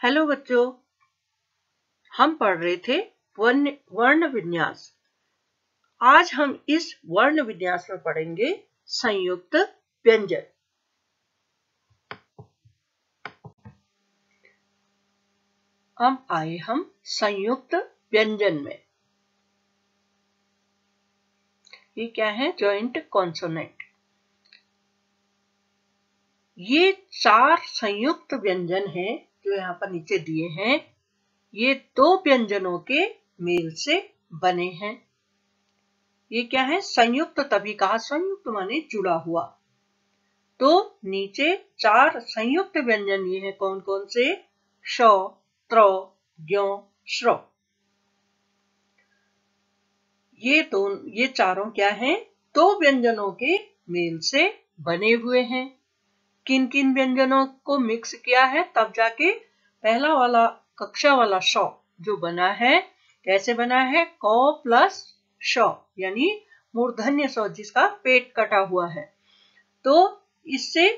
Hello बच्चों, हम पढ़ रहे थे वर्ण विन्यास। आज हम इस वर्ण विन्यास में पढ़ेंगे संयुक्त व्यंजन। अब आए हम संयुक्त व्यंजन में। ये क्या है? Joint consonant. ये 4 संयुक्त व्यंजन हैं जो यहाँ पर नीचे दिए हैं। ये 2 व्यंजनों के मेल से बने हैं। ये क्या है? संयुक्त तभी कहा, संयुक्त माने जुड़ा हुआ। तो नीचे 4 संयुक्त व्यंजन ये हैं। कौन कौन से? श, त्र, ज्ञ, श्र। ये चारों क्या हैं? 2 व्यंजनों के मेल से बने हुए हैं। किन किन व्यंजनों को मिक्स किया है तब जाके पहला वाला कक्षा वाला श जो बना है, कैसे बना है? क प्लस श, यानी मूर्धन्य स जिसका पेट कटा हुआ है। तो इससे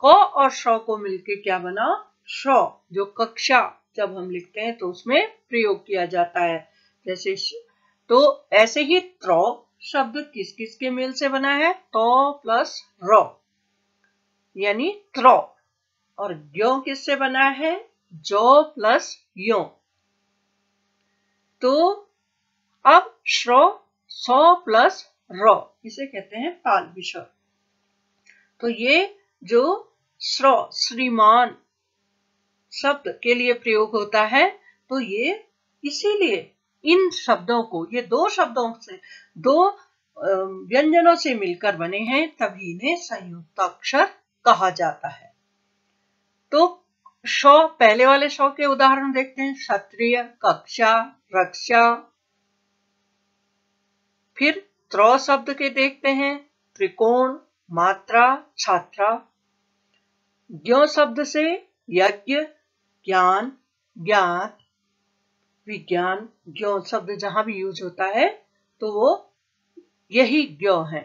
क और श को मिलके क्या बना? श, जो कक्षा जब हम लिखते हैं तो उसमें प्रयोग किया जाता है। जैसे तो ऐसे ही त्र शब्द किस किस के मेल से बना है? त प्लस र, यानी त्र। और ज्ञ किससे बना है? ज प्लस यो। तो अब श्र स प्लस र, इसे कहते हैं ताल विसर्ग। तो ये जो श्र श्रीमान शब्द के लिए प्रयोग होता है, तो ये इसीलिए इन शब्दों को, ये 2 शब्दों से, 2 व्यंजनों से मिलकर बने हैं, तभी इन्हें संयुक्ताक्षर कहा जाता है। तो श, पहले वाले श के उदाहरण देखते हैं। क्षत्रिय, कक्षा, रक्षा। फिर त्र शब्द के देखते हैं। त्रिकोण, मात्रा, छात्रा। ज्ञ शब्द से यज्ञ, ज्ञान, ज्ञात, विज्ञान। ज्ञ शब्द जहां भी यूज होता है तो वो यही ज्ञ है।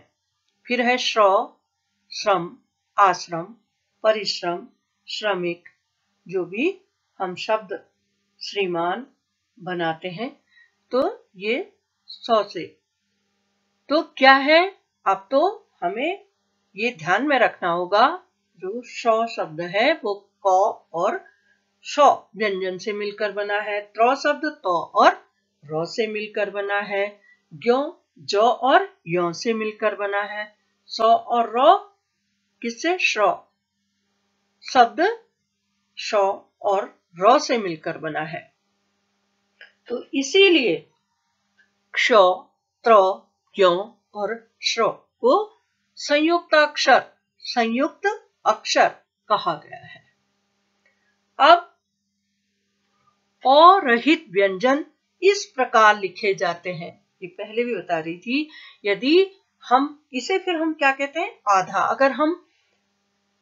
फिर है श्र, श्रम, आश्रम, परिश्रम, श्रमिक। जो भी हम शब्द श्रीमान बनाते हैं तो ये स से। तो क्या है? अब तो हमें ये ध्यान में रखना होगा, जो श शब्द है वो क और श व्यंजन से मिलकर बना है। त्र शब्द त और र से मिलकर बना है। ज्ञ ज और य से मिलकर बना है। स और र किससे? श्र शब्द श और र से मिलकर बना है। तो इसीलिए क्ष, त्र, ज्ञ और श्र को संयुक्ताक्षर, संयुक्त अक्षर कहा गया है। अब अरहित व्यंजन इस प्रकार लिखे जाते हैं। ये पहले भी बता रही थी। यदि हम इसे, फिर हम क्या कहते हैं? आधा। अगर हम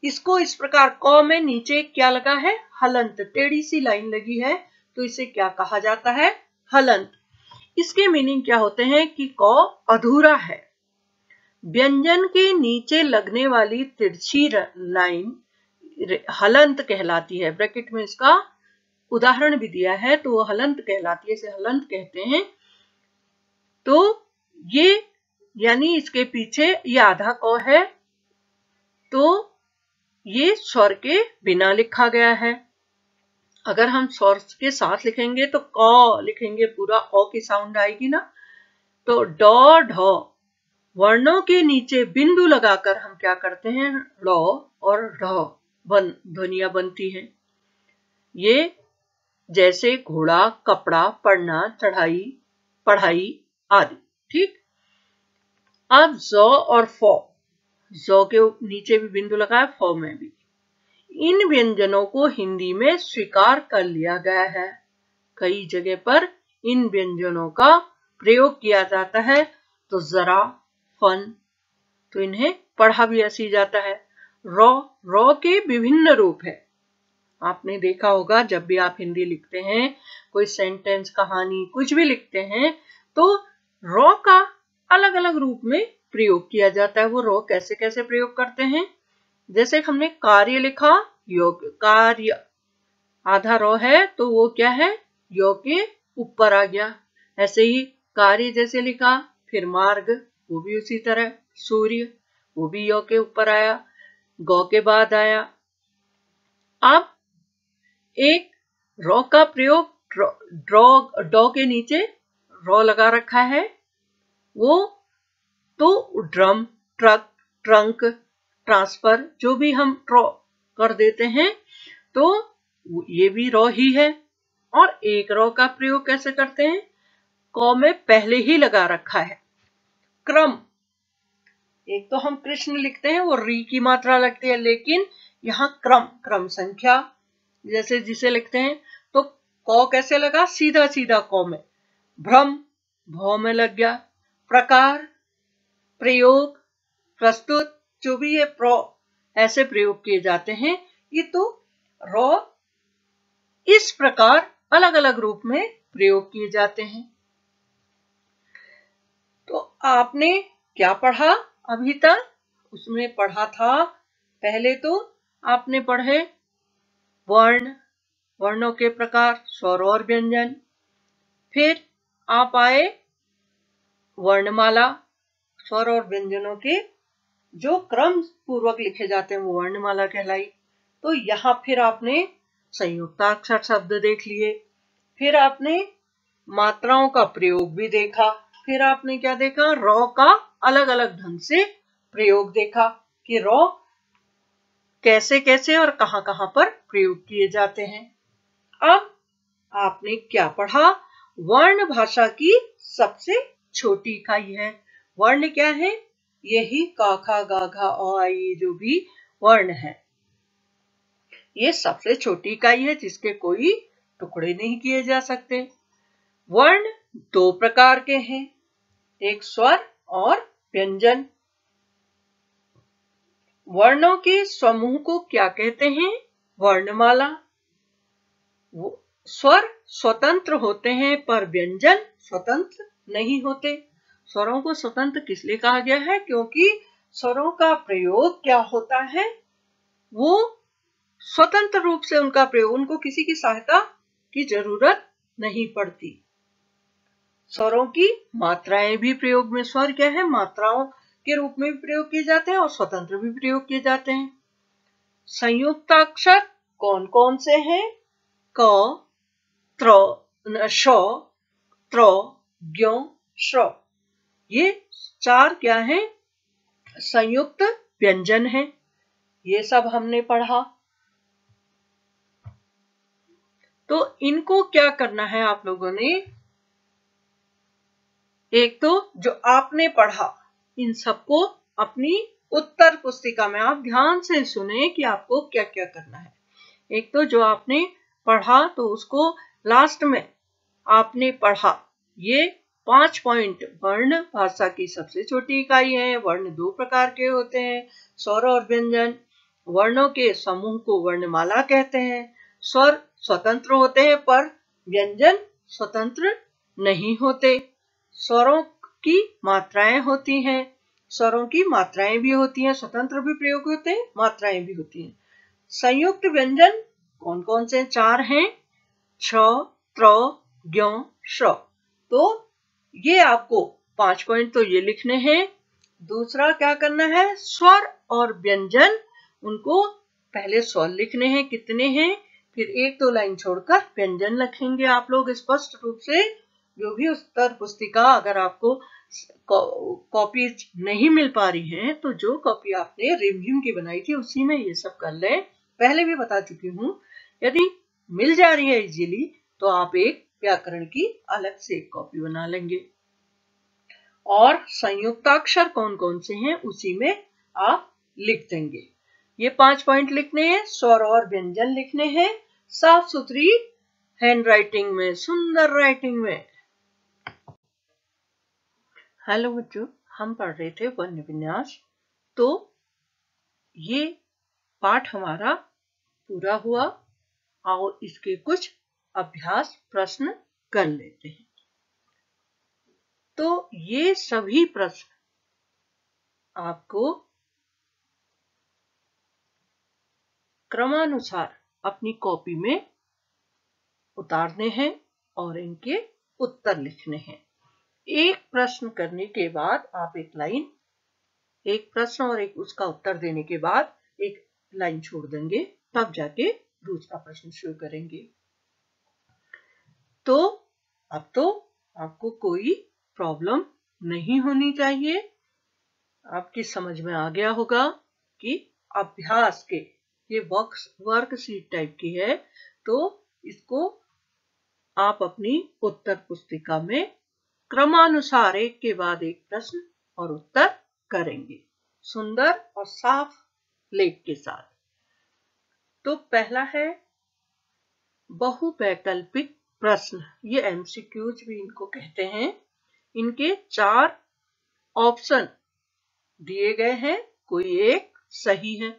इसको इस प्रकार, क में नीचे क्या लगा है? हलंत, टेढ़ी सी लाइन लगी है, तो इसे क्या कहा जाता है? हलंत। इसके मीनिंग क्या होते हैं कि क अधूरा है। व्यंजन के नीचे लगने वाली तिरछी लाइन हलंत कहलाती है। ब्रैकेट में इसका उदाहरण भी दिया है, तो वो हलंत कहलाती है, इसे हलंत कहते हैं। तो ये यानी इसके पीछे ये आधा क है, तो ये स्वर के बिना लिखा गया है। अगर हम स्वर के साथ लिखेंगे तो क लिखेंगे, पूरा ओ की साउंड आएगी ना। तो ड, ढ वर्णों के नीचे बिंदु लगाकर हम क्या करते हैं? ड़ और ढ ध्वनियां बनती हैं। ये जैसे घोड़ा, कपड़ा, पढ़ना, चढ़ाई, पढ़ाई आदि। ठीक। अब ज और फ, ज के नीचे भी बिंदु लगा है, फ में भी। इन व्यंजनों को हिंदी में स्वीकार कर लिया गया है। कई जगह पर इन व्यंजनों का प्रयोग किया जाता है। तो जरा, फन, तो इन्हें पढ़ा भी ऐसी जाता है। र के विभिन्न रूप है। आपने देखा होगा, जब भी आप हिंदी लिखते हैं, कोई सेंटेंस, कहानी, कुछ भी लिखते हैं, तो र का अलग अलग रूप में प्रयोग किया जाता है। वो र कैसे कैसे प्रयोग करते हैं? जैसे हमने कार्य लिखा, योग, कार्य। आधा रो है तो वो क्या है, यो के ऊपर आ गया। ऐसे ही कार्य जैसे लिखा, फिर मार्ग वो भी उसी तरह, सूर्य वो भी यो के ऊपर आया, गौ के बाद आया। अब एक रो का प्रयोग, डॉ के नीचे रो लगा रखा है, वो तो ड्रम, ट्रक, ट्रंक, ट्रांसफर जो भी हम ड्रॉ कर देते हैं तो ये भी रो ही है। और एक रो का प्रयोग कैसे करते हैं, क में पहले ही लगा रखा है क्रम। एक तो हम कृष्ण लिखते हैं वो री की मात्रा लगती है, लेकिन यहाँ क्रम, क्रम संख्या जैसे जिसे लिखते हैं तो क कैसे लगा, सीधा सीधा क में। भ्रम भौ में लग गया। प्रकार, प्रयोग, प्रस्तुत, जो भी ये प्रो ऐसे प्रयोग किए जाते हैं, ये तो रो इस प्रकार अलग अलग रूप में प्रयोग किए जाते हैं। तो आपने क्या पढ़ा अभी तक, उसमें पढ़ा था, पहले तो आपने पढ़े वर्ण, वर्णों के प्रकार, स्वर और व्यंजन। फिर आप आए वर्णमाला, स्वर और व्यंजनों के जो क्रम पूर्वक लिखे जाते हैं वो वर्णमाला कहलाई। तो यहां फिर आपने संयुक्ताक्षर शब्द देख लिए, फिर आपने मात्राओं का प्रयोग भी देखा, फिर आपने क्या देखा, रॉ का अलग अलग ढंग से प्रयोग देखा कि रॉ कैसे कैसे और कहां कहां पर प्रयोग किए जाते हैं। अब आपने क्या पढ़ा, वर्ण भाषा की सबसे छोटी इकाई है। वर्ण क्या है, यही का खा गा घा औ आ ई जो भी वर्ण है, ये सबसे छोटी इकाई है जिसके कोई टुकड़े नहीं किए जा सकते। वर्ण दो प्रकार के हैं, एक स्वर और व्यंजन। वर्णों के समूह को क्या कहते हैं, वर्णमाला। स्वर स्वतंत्र होते हैं पर व्यंजन स्वतंत्र नहीं होते। स्वरों को स्वतंत्र किस लिए कहा गया है, क्योंकि स्वरों का प्रयोग क्या होता है, वो स्वतंत्र रूप से उनका प्रयोग, उनको किसी की सहायता की जरूरत नहीं पड़ती। स्वरों की मात्राएं भी प्रयोग में, स्वर क्या है, मात्राओं के रूप में भी प्रयोग किए जाते हैं और स्वतंत्र भी प्रयोग किए जाते हैं। संयुक्ताक्षर कौन कौन से हैं, क, त्र, श, त्र, ज्ञ, श्र, ये चार क्या हैं, संयुक्त व्यंजन हैं। ये सब हमने पढ़ा। तो इनको क्या करना है आप लोगों ने, एक तो जो आपने पढ़ा इन सबको अपनी उत्तर पुस्तिका में आप ध्यान से सुने कि आपको क्या क्या करना है। एक तो जो आपने पढ़ा तो उसको लास्ट में आपने पढ़ा, ये 5 पॉइंट वर्ण भाषा की सबसे छोटी इकाई है। वर्ण दो प्रकार के होते हैं, स्वर और व्यंजन। वर्णों के समूह को वर्णमाला कहते हैं। स्वर स्वतंत्र होते हैं पर व्यंजन स्वतंत्र नहीं होते। स्वरों की मात्राएं होती हैं, स्वरों की मात्राएं भी होती हैं, स्वतंत्र भी प्रयोग होते हैं, मात्राएं भी होती हैं। संयुक्त व्यंजन कौन कौन से, चार हैं, छ, त्र, ज्ञ, श्र। तो ये आपको 5 पॉइंट तो ये लिखने हैं। दूसरा क्या करना है, स्वर और व्यंजन, उनको पहले स्वर लिखने हैं, कितने हैं, फिर एक दो लाइन छोड़कर व्यंजन लिखेंगे आप लोग स्पष्ट रूप से। जो भी उत्तर पुस्तिका अगर आपको कॉपी नहीं मिल पा रही है तो जो कॉपी आपने रिमझिम की बनाई थी उसी में ये सब कर लें, पहले भी बता चुकी हूँ। यदि मिल जा रही है इजीली तो आप एक व्याकरण की अलग से एक कॉपी बना लेंगे। और संयुक्ताक्षर कौन कौन से हैं उसी में आप लिख देंगे। ये 5 पॉइंट लिखने हैं, स्वर और व्यंजन लिखने हैं, साफ सुथरी हैंड राइटिंग में, सुंदर राइटिंग में। हेलो बच्चों, हम पढ़ रहे थे वर्ण विन्यास। तो ये पाठ हमारा पूरा हुआ। आओ इसके कुछ अभ्यास प्रश्न कर लेते हैं। तो ये सभी प्रश्न आपको क्रमानुसार अपनी कॉपी में उतारने हैं और इनके उत्तर लिखने हैं। एक प्रश्न करने के बाद आप एक लाइन, एक प्रश्न और एक उसका उत्तर देने के बाद एक लाइन छोड़ देंगे, तब जाके दूसरा प्रश्न शुरू करेंगे। तो अब तो आपको कोई प्रॉब्लम नहीं होनी चाहिए। आपकी समझ में आ गया होगा कि अभ्यास के ये वर्कशीट टाइप की है, तो इसको आप अपनी उत्तर पुस्तिका में क्रमानुसार एक के बाद एक प्रश्न और उत्तर करेंगे, सुंदर और साफ लेख के साथ। तो पहला है बहुवैकल्पिक प्रश्न। ये एमसीक्यूज भी इनको कहते हैं। इनके 4 ऑप्शन दिए गए हैं, कोई एक सही है।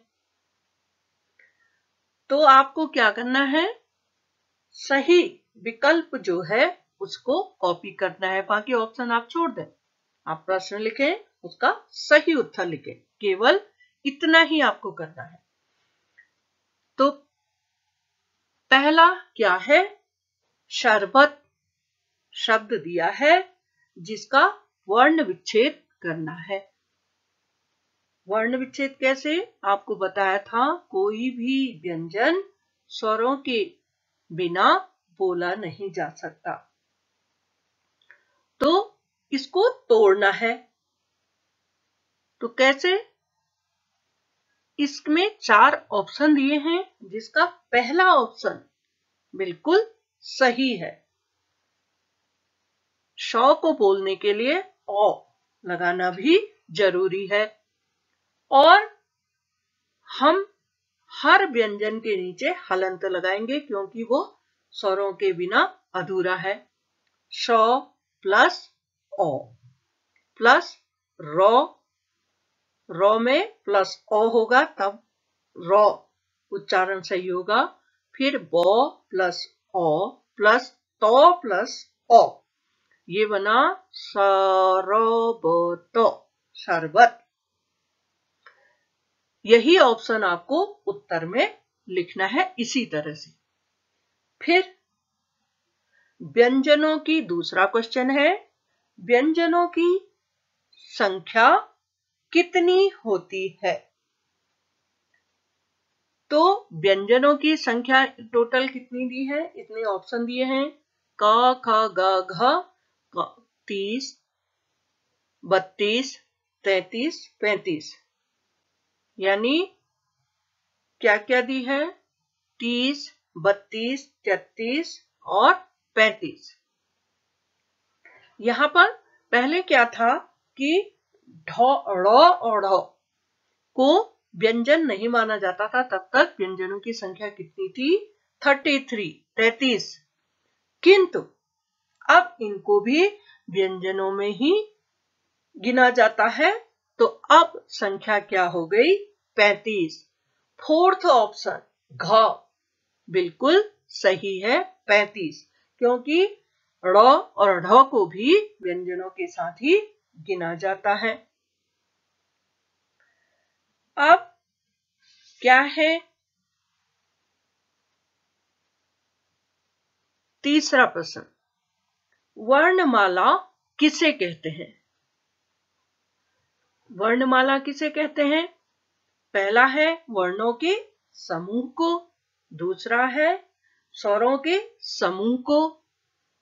तो आपको क्या करना है, सही विकल्प जो है उसको कॉपी करना है, बाकी ऑप्शन आप छोड़ दें। आप प्रश्न लिखें, उसका सही उत्तर लिखें, केवल इतना ही आपको करना है। तो पहला क्या है, शरबत शब्द दिया है जिसका वर्ण विच्छेद करना है। वर्ण विच्छेद कैसे, आपको बताया था, कोई भी व्यंजन स्वरों के बिना बोला नहीं जा सकता। तो इसको तोड़ना है। तो कैसे, इसमें 4 ऑप्शन दिए हैं, जिसका पहला ऑप्शन बिल्कुल सही है। श को बोलने के लिए ओ लगाना भी जरूरी है, और हम हर व्यंजन के नीचे हलंत लगाएंगे क्योंकि वो स्वरों के बिना अधूरा है। श प्लस ओ प्लस रॉ, रॉ में प्लस ओ होगा तब रॉ उच्चारण सही होगा। फिर बो प्लस ओ प्लस तो प्लस ओ, ये बना सरबतो, शरबत। यही ऑप्शन आपको उत्तर में लिखना है इसी तरह से। फिर व्यंजनों की दूसरा क्वेश्चन है, व्यंजनों की संख्या कितनी होती है। तो व्यंजनों की संख्या टोटल कितनी दी है, इतने ऑप्शन दिए हैं, क ख ग घ 30, 32, 33, 35। यानी क्या क्या दी है, 30, 32, 33 और 35। यहां पर पहले क्या था कि ढ और ढ को व्यंजन नहीं माना जाता था, तब तक व्यंजनों की संख्या कितनी थी, 33। किंतु अब इनको भी व्यंजनों में ही गिना जाता है, तो अब संख्या क्या हो गई, 35। फोर्थ ऑप्शन घ बिल्कुल सही है, 35, क्योंकि ड़ और ढ को भी व्यंजनों के साथ ही गिना जाता है। अब क्या है, तीसरा प्रश्न, वर्णमाला किसे कहते हैं। वर्णमाला किसे कहते हैं, पहला है वर्णों के समूह को, दूसरा है स्वरों के समूह को,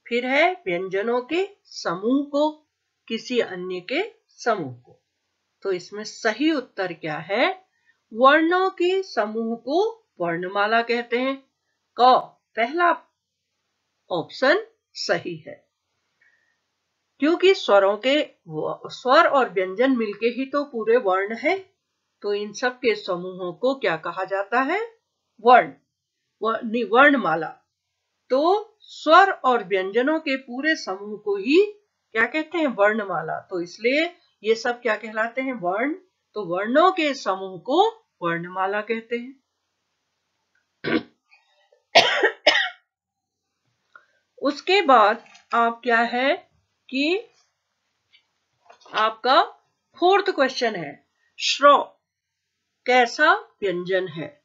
फिर है व्यंजनों के समूह को, किसी अन्य के समूह को। तो इसमें सही उत्तर क्या है, वर्णों के समूह को वर्णमाला कहते हैं। क पहला ऑप्शन सही है, क्योंकि स्वरों के स्वर और व्यंजन मिलके ही तो पूरे वर्ण है, तो इन सब के समूहों को क्या कहा जाता है, वर्णमाला। तो स्वर और व्यंजनों के पूरे समूह को ही क्या कहते हैं, वर्णमाला। तो इसलिए ये सब क्या कहलाते हैं, वर्ण। तो वर्णों के समूह को वर्णमाला कहते हैं। उसके बाद आप क्या है कि आपका फोर्थ क्वेश्चन है, श्र कैसा व्यंजन है।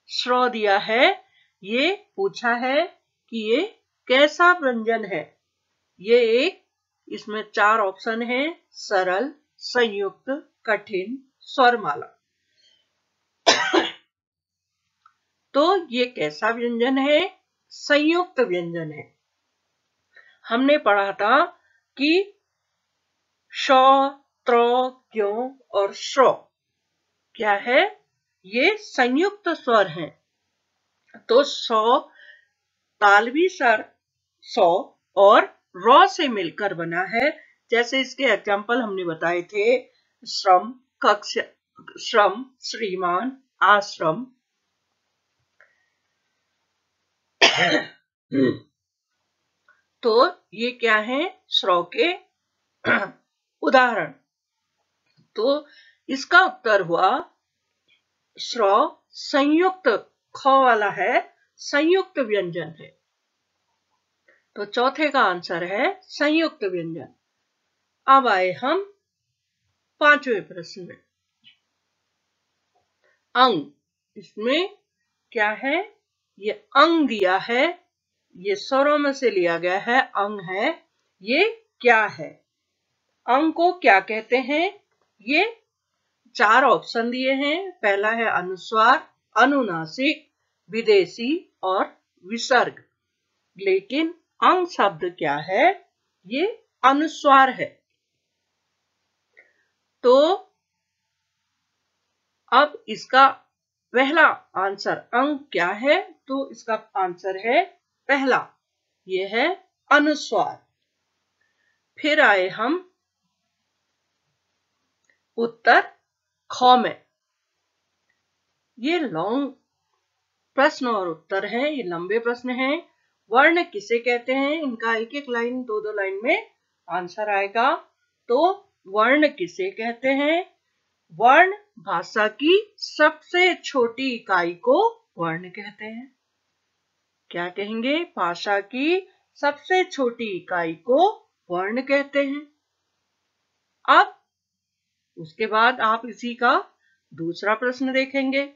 श्र दिया है, ये पूछा है कि ये कैसा व्यंजन है। ये एक, इसमें 4 ऑप्शन है, सरल, संयुक्त, कठिन, स्वरमाला। तो ये कैसा व्यंजन है? संयुक्त व्यंजन है। हमने पढ़ा था कि श, त्र, क्यों और श्र क्या है? ये संयुक्त स्वर हैं। तो स तालवी स्वर सौ और र से मिलकर बना है। जैसे इसके एग्जाम्पल हमने बताए थे, श्रम, कक्ष, श्रम, श्रीमान, आश्रम। तो ये क्या है? श्रौ के उदाहरण। तो इसका उत्तर हुआ श्रौ संयुक्त, ख वाला है, संयुक्त व्यंजन है। तो चौथे का आंसर है संयुक्त व्यंजन। अब आए हम 5वें प्रश्न में। अंग, इसमें क्या है? ये अंग दिया है, ये स्वरों में से लिया गया है, अंग है। ये क्या है? अंग को क्या कहते हैं? ये 4 ऑप्शन दिए हैं। पहला है अनुस्वार, अनुनासिक, विदेशी और विसर्ग। लेकिन अंग शब्द क्या है? ये अनुस्वार है। तो अब इसका पहला आंसर अंग क्या है? तो इसका आंसर है पहला, ये है अनुस्वार। फिर आए हम उत्तर ख में। ये लॉन्ग प्रश्न और उत्तर है, ये लंबे प्रश्न हैं। वर्ण किसे कहते हैं? इनका एक एक लाइन, दो दो लाइन में आंसर आएगा। तो वर्ण किसे कहते हैं? वर्ण भाषा की सबसे छोटी इकाई को वर्ण कहते हैं। क्या कहेंगे? भाषा की सबसे छोटी इकाई को वर्ण कहते हैं। अब उसके बाद आप इसी का दूसरा प्रश्न देखेंगे।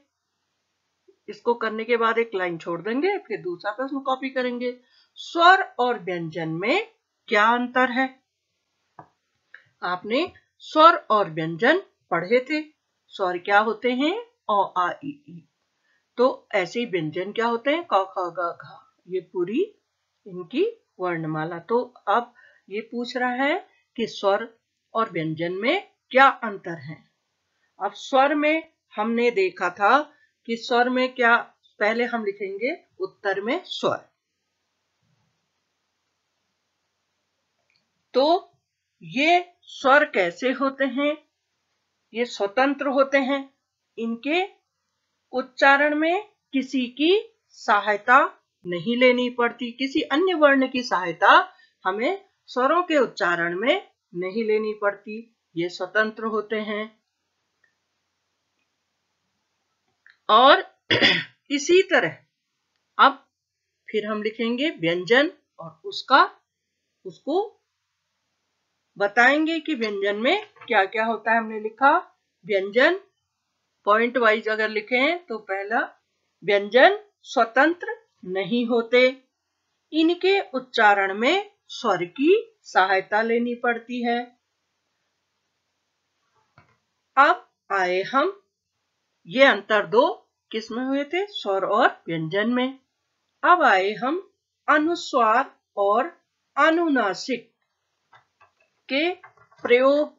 इसको करने के बाद एक लाइन छोड़ देंगे, फिर दूसरा प्रश्न कॉपी करेंगे। स्वर और व्यंजन में क्या अंतर है? आपने स्वर और व्यंजन पढ़े थे। स्वर क्या होते हैं? अ, आ, इ, ई। तो ऐसे ही व्यंजन क्या होते हैं? क, ख, ग, घ। ये पूरी इनकी वर्णमाला। तो अब ये पूछ रहा है कि स्वर और व्यंजन में क्या अंतर है। अब स्वर में हमने देखा था कि स्वर में क्या, पहले हम लिखेंगे उत्तर में स्वर। तो ये स्वर कैसे होते हैं? ये स्वतंत्र होते हैं। इनके उच्चारण में किसी की सहायता नहीं लेनी पड़ती, किसी अन्य वर्ण की सहायता हमें स्वरों के उच्चारण में नहीं लेनी पड़ती। ये स्वतंत्र होते हैं। और इसी तरह अब फिर हम लिखेंगे व्यंजन और उसको बताएंगे कि व्यंजन में क्या क्या होता है। हमने लिखा व्यंजन पॉइंट वाइज अगर लिखें तो पहला, व्यंजन स्वतंत्र नहीं होते, इनके उच्चारण में स्वर की सहायता लेनी पड़ती है। अब आए हम, ये अंतर दो किसमें हुए थे? स्वर और व्यंजन में। अब आए हम अनुस्वार और अनुनासिक के प्रयोग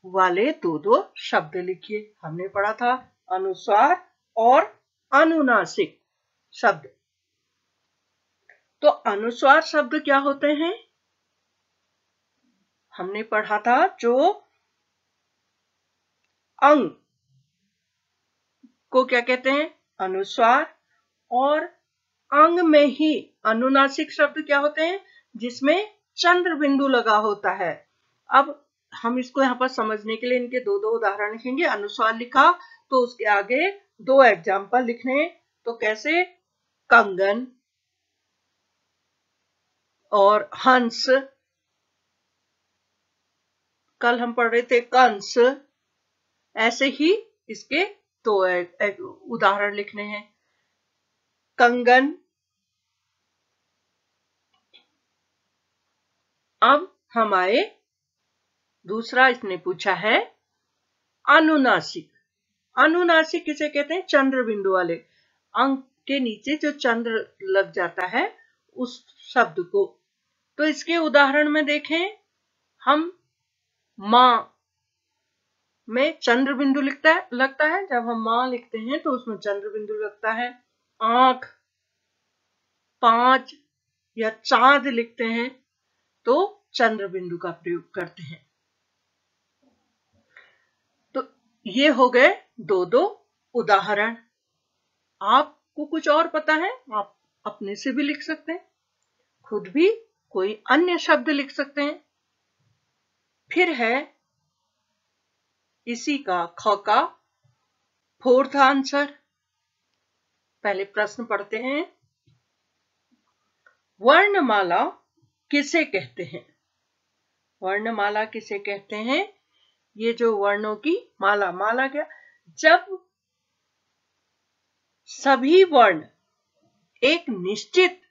वाले दो दो शब्द लिखिए। हमने पढ़ा था अनुस्वार और अनुनासिक शब्द। तो अनुस्वार शब्द क्या होते हैं? हमने पढ़ा था जो अंग को क्या कहते हैं? अनुस्वार। और अंग में ही अनुनासिक शब्द क्या होते हैं? जिसमें चंद्र बिंदु लगा होता है। अब हम इसको यहाँ पर समझने के लिए इनके दो दो उदाहरण लिखेंगे। अनुस्वार लिखा तो उसके आगे दो एग्जाम्पल लिखने। तो कैसे? कंगन और हंस। कल हम पढ़ रहे थे कंस। ऐसे ही इसके दो उदाहरण लिखने हैं। कंगन अब हम आए, दूसरा इसने पूछा है अनुनासिक। अनुनासिक किसे कहते हैं? चंद्र बिंदु वाले अंक के नीचे जो चंद्र लग जाता है उस शब्द को। तो इसके उदाहरण में देखें, हम मां में चंद्र बिंदु लगता है। जब हम मां लिखते हैं तो उसमें चंद्र बिंदु लगता है। आंख, पांच या चांद लिखते हैं तो चंद्र बिंदु का प्रयोग करते हैं। तो ये हो गए दो दो उदाहरण। आपको कुछ और पता है, आप अपने से भी लिख सकते हैं, खुद भी कोई अन्य शब्द लिख सकते हैं। फिर है इसी का ख का फोर्थ आंसर। पहले प्रश्न पढ़ते हैं। वर्णमाला किसे कहते हैं? वर्णमाला किसे कहते हैं? ये जो वर्णों की माला, माला क्या? जब सभी वर्ण एक निश्चित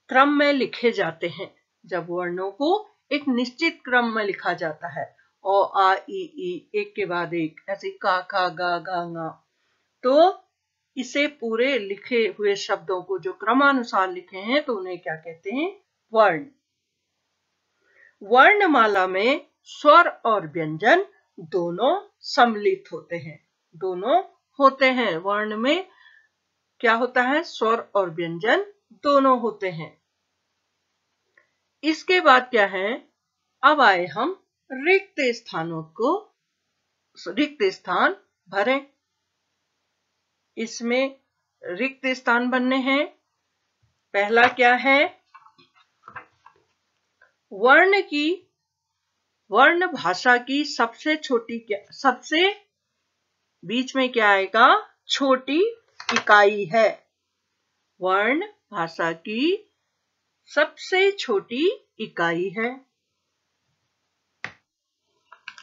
क्रम में लिखे जाते हैं, जब वर्णों को एक निश्चित क्रम में लिखा जाता है, ओ आ ई एक के बाद एक, ऐसे का खा गा गा गा, तो इसे पूरे लिखे हुए शब्दों को जो क्रमानुसार लिखे हैं तो उन्हें क्या कहते हैं? वर्ण। वर्णमाला में स्वर और व्यंजन दोनों सम्मिलित होते हैं। दोनों होते हैं, वर्ण में क्या होता है? स्वर और व्यंजन दोनों होते हैं। इसके बाद क्या है? अब आए हम रिक्त स्थान भरें। इसमें रिक्त स्थान बनने हैं। पहला क्या है? वर्ण भाषा की सबसे बीच में क्या आएगा? छोटी इकाई है। वर्ण भाषा की सबसे छोटी इकाई है।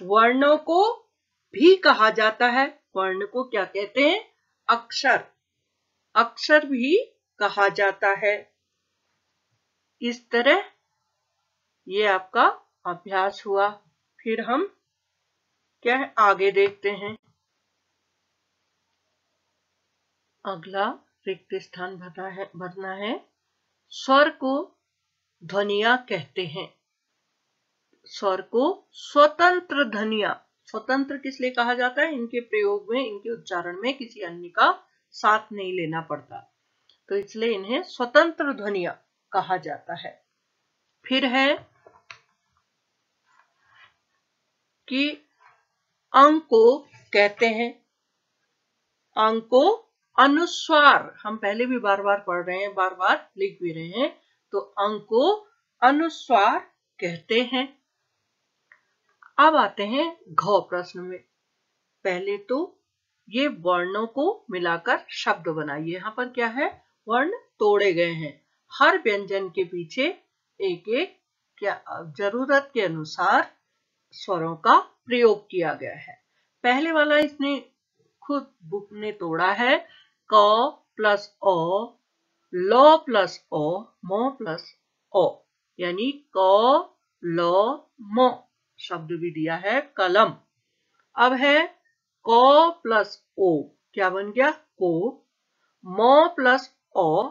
वर्णों को भी कहा जाता है। वर्ण को क्या कहते हैं? अक्षर। अक्षर भी कहा जाता है। इस तरह ये आपका अभ्यास हुआ। फिर हम क्या है आगे देखते हैं। अगला रिक्त स्थान भरना है। स्वर को ध्वनियां कहते हैं। स्वर को स्वतंत्र ध्वनियां, स्वतंत्र किस लिए कहा जाता है? इनके प्रयोग में, इनके उच्चारण में किसी अन्य का साथ नहीं लेना पड़ता, तो इसलिए इन्हें स्वतंत्र ध्वनियां कहा जाता है। फिर है कि अंक को कहते हैं। अंक को अनुस्वार, हम पहले भी बार बार पढ़ रहे हैं, बार बार लिख भी रहे हैं, तो अंक को अनुस्वार कहते हैं। अब आते हैं घ प्रश्न में। पहले तो ये वर्णों को मिलाकर शब्द बनाइए। यहाँ पर क्या है? वर्ण तोड़े गए हैं। हर व्यंजन के पीछे एक एक क्या जरूरत के अनुसार स्वरों का प्रयोग किया गया है। पहले वाला इसने खुद बुक ने तोड़ा है। क प्लस ओ, लो प्लस ओ, मो प्लस ओ, यानी क लो मो शब्द भी दिया है कलम। अब है क प्लस ओ, क्या बन गया? को। मो प्लस ओ,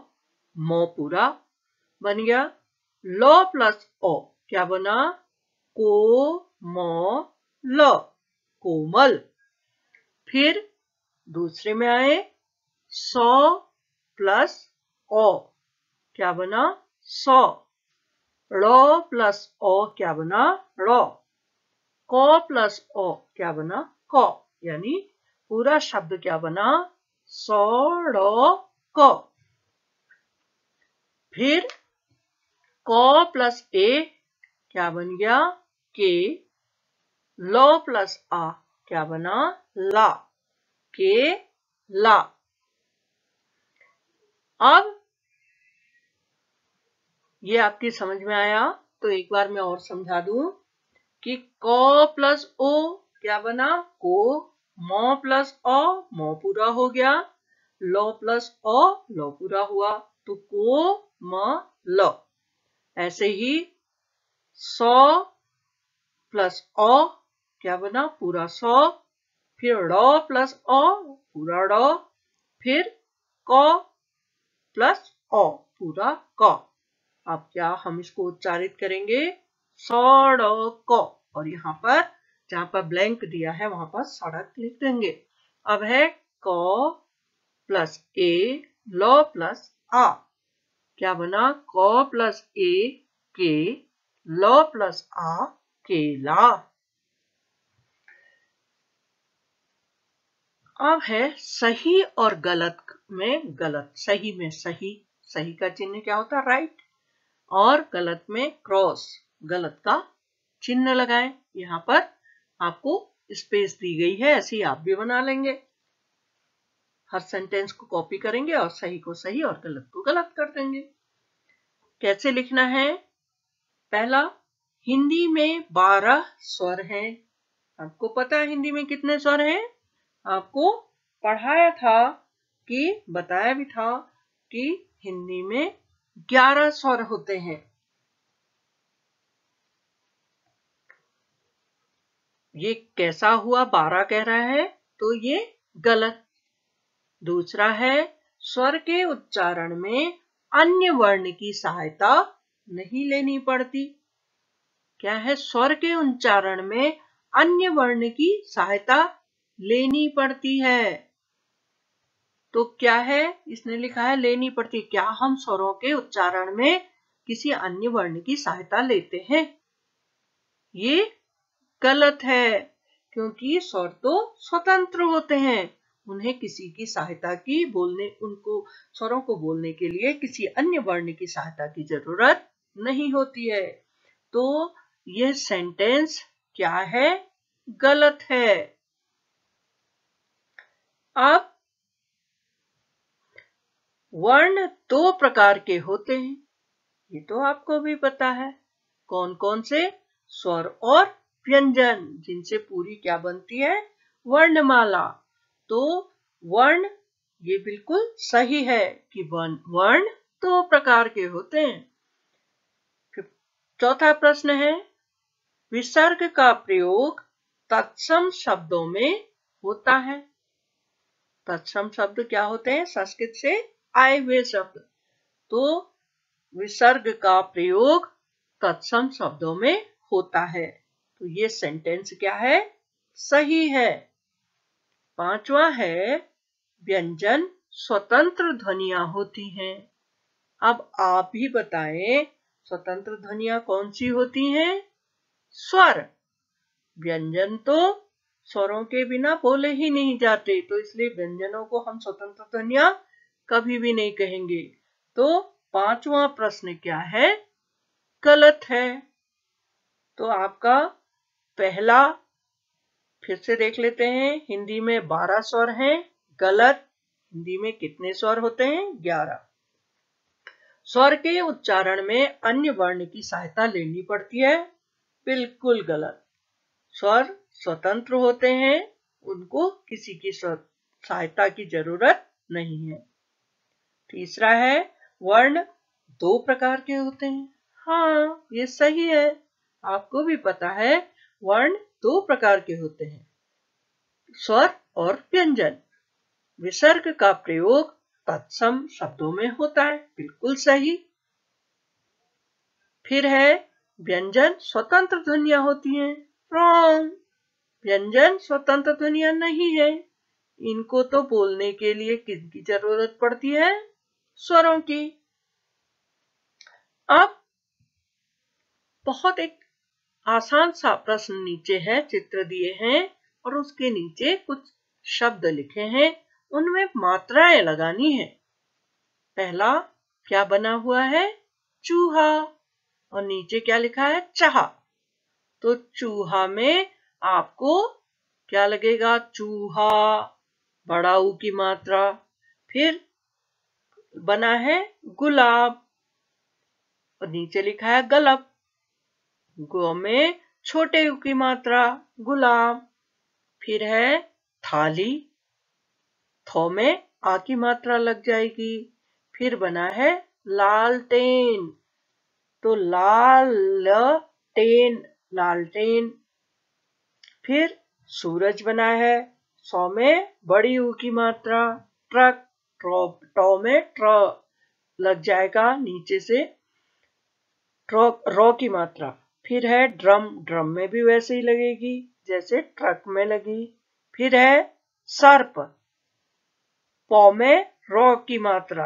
मो पूरा बन गया। लो प्लस ओ क्या बना? को मो ल, कोमल। फिर दूसरे में आए, सौ प्लस ओ क्या बना? सौ। रो प्लस ओ क्या बना? रो। को प्लस ओ क्या बना? को, यानी पूरा शब्द क्या बना? सौ रो को। फिर को प्लस ए क्या बन गया? के। लो प्लस आ क्या बना? ला, के ला। अब ये आपकी समझ में आया तो एक बार मैं और समझा दूं कि क प्लस ओ क्या बना? को। मो प्लस ओ, मो पूरा हो गया। लो प्लस ओ, लो पूरा हुआ, तो को म ल। ऐसे ही सौ प्लस औ क्या बना, पूरा सौ। फिर ड़ प्लस औ, पूरा ड़। फिर क प्लस औ, पूरा क। अब क्या हम इसको उच्चारित करेंगे, सड़क। और यहाँ पर जहां पर ब्लैंक दिया है वहां पर सड़क लिख देंगे। अब है क प्लस ए ल प्लस आ, क्या बना, क प्लस ए के, ल प्लस आ केला। अब है सही और गलत में गलत। सही में सही, सही का चिन्ह क्या होता है, राइट। और गलत में क्रॉस, गलत का चिन्ह लगाएं। यहाँ पर आपको स्पेस दी गई है, ऐसी आप भी बना लेंगे। हर सेंटेंस को कॉपी करेंगे और सही को सही और गलत को गलत कर देंगे। कैसे लिखना है, पहला, हिंदी में 12 स्वर हैं। आपको पता है हिंदी में कितने स्वर हैं, आपको पढ़ाया था कि बताया भी था कि हिंदी में 11 स्वर होते हैं। ये कैसा हुआ, 12 कह रहा है तो ये गलत। दूसरा है, स्वर के उच्चारण में अन्य वर्ण की सहायता नहीं लेनी पड़ती। क्या है, स्वर के उच्चारण में अन्य वर्ण की सहायता लेनी पड़ती है। तो क्या है, इसने लिखा है लेनी पड़ती। क्या हम स्वरों के उच्चारण में किसी अन्य वर्ण की सहायता लेते हैं? ये गलत है, क्योंकि स्वर तो स्वतंत्र होते हैं, उन्हें किसी की सहायता की उनको स्वरों को बोलने के लिए किसी अन्य वर्ण की सहायता की जरूरत नहीं होती है। तो यह सेंटेंस क्या है, गलत है। अब वर्ण 2 प्रकार के होते हैं, ये तो आपको भी पता है। कौन कौन से, स्वर और व्यंजन, जिनसे पूरी क्या बनती है, वर्णमाला। तो वर्ण, ये बिल्कुल सही है कि वर्ण 2 प्रकार के होते हैं। चौथा प्रश्न है, विसर्ग का प्रयोग तत्सम शब्दों में होता है। तत्सम शब्द क्या होते हैं, संस्कृत से आए हुए शब्द। तो विसर्ग का प्रयोग तत्सम शब्दों में होता है। तो ये सेंटेंस क्या है, सही है। पांचवा है, व्यंजन स्वतंत्र ध्वनियां होती हैं। अब आप ही बताएं, स्वतंत्र ध्वनियां कौन सी होती हैं? स्वर। व्यंजन तो स्वरों के बिना बोले ही नहीं जाते, तो इसलिए व्यंजनों को हम स्वतंत्र ध्वनियां कभी भी नहीं कहेंगे। तो पांचवा प्रश्न क्या है, गलत है। तो आपका पहला फिर से देख लेते हैं, हिंदी में 12 स्वर हैं, गलत। हिंदी में कितने स्वर होते हैं, 11। स्वर के उच्चारण में अन्य वर्ण की सहायता लेनी पड़ती है, बिल्कुल गलत। स्वर स्वतंत्र होते हैं, उनको किसी की सहायता की जरूरत नहीं है। तीसरा है, वर्ण 2 प्रकार के होते हैं। हाँ, ये सही है, आपको भी पता है वर्ण 2 प्रकार के होते हैं, स्वर और व्यंजन। विसर्ग का प्रयोग तत्सम शब्दों में होता है, बिल्कुल सही। फिर है, व्यंजन स्वतंत्र ध्वनियां होती हैं, रॉन्ग। व्यंजन स्वतंत्र ध्वनियां नहीं है, इनको तो बोलने के लिए किसकी जरूरत पड़ती है, स्वरों की। अब बहुत एक आसान सा प्रश्न नीचे है, चित्र दिए हैं और उसके नीचे कुछ शब्द लिखे हैं, उनमें मात्राएं लगानी है। पहला क्या बना हुआ है, चूहा, और नीचे क्या लिखा है, चाह। तो चूहा में आपको क्या लगेगा, चूहा, बड़ा ऊ की मात्रा। फिर बना है गुलाब और नीचे लिखा है गलब। गो में छोटे ऊ की मात्रा, गुलाब। फिर है थाली, थो में आ की मात्रा लग जाएगी। फिर बना है लालटेन, तो लाल टेन लालटेन। फिर सूरज बना है, 100 में बड़ी ऊ की मात्रा, ट्रक टॉ में ट्र लग जाएगा नीचे से रॉ की मात्रा। फिर है ड्रम, ड्रम में भी वैसे ही लगेगी जैसे ट्रक में लगी। फिर है सर्प, पौ में रॉ की मात्रा,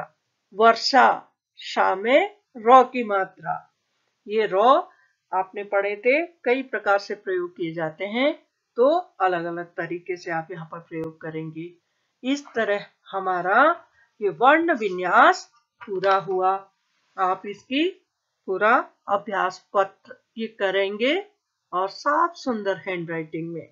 वर्षा शा में रॉ की मात्रा। ये रॉ आपने पढ़े थे, कई प्रकार से प्रयोग किए जाते हैं, तो अलग अलग तरीके से आप यहाँ पर प्रयोग करेंगे। इस तरह हमारा ये वर्ण विन्यास पूरा हुआ। आप इसकी पूरा अभ्यास पत्र ये करेंगे और साफ सुंदर हैंडराइटिंग में।